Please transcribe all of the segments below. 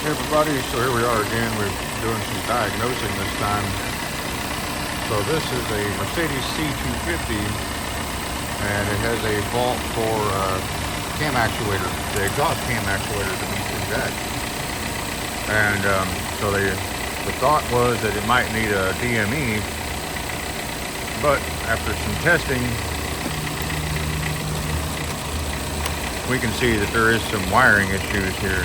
Hey everybody, so here we are again. We're doing some diagnosing this time. So this is a Mercedes C250 and it has a vault for cam actuator, the exhaust cam actuator to be exact. And so the thought was that it might need a DME, but after some testing, we can see that there is some wiring issues here.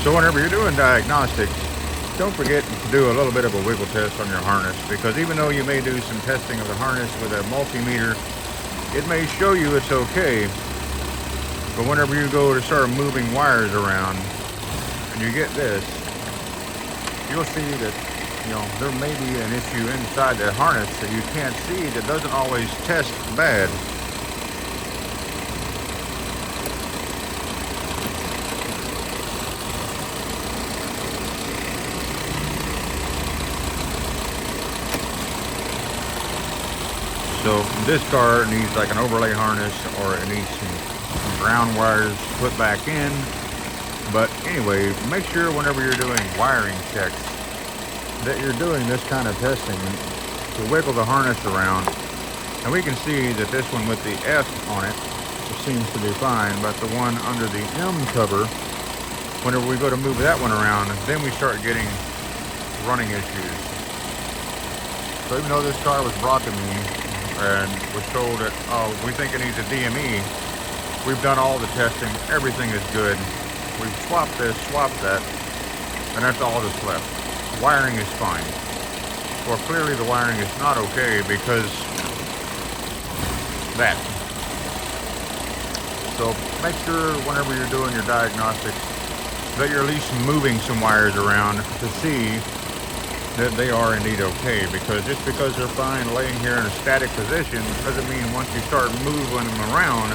So whenever you're doing diagnostics, don't forget to do a little bit of a wiggle test on your harness, because even though you may do some testing of the harness with a multimeter, it may show you it's okay, but whenever you go to start moving wires around and you get this, you'll see that, there may be an issue inside that harness that you can't see that doesn't always test bad. So this car needs like an overlay harness, or it needs some ground wires put back in. But anyway, make sure whenever you're doing wiring checks that you're doing this kind of testing to wiggle the harness around. And we can see that this one with the F on it seems to be fine, but the one under the M cover, whenever we go to move that one around, then we start getting running issues. So even though this car was brought to me and was told that, oh, we think it needs a DME, we've done all the testing, everything is good. We've swapped this, swapped that, and that's all that's left. Wiring is fine. Well, clearly the wiring is not okay because that. So make sure whenever you're doing your diagnostics that you're at least moving some wires around to see that they are indeed okay, because just because they're fine laying here in a static position doesn't mean once you start moving them around,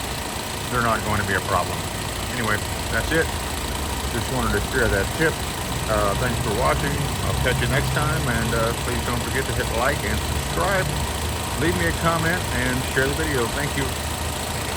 they're not going to be a problem. Anyway, that's it. Just wanted to share that tip. Thanks for watching. I'll catch you next time, and please don't forget to hit like and subscribe. Leave me a comment and share the video. Thank you.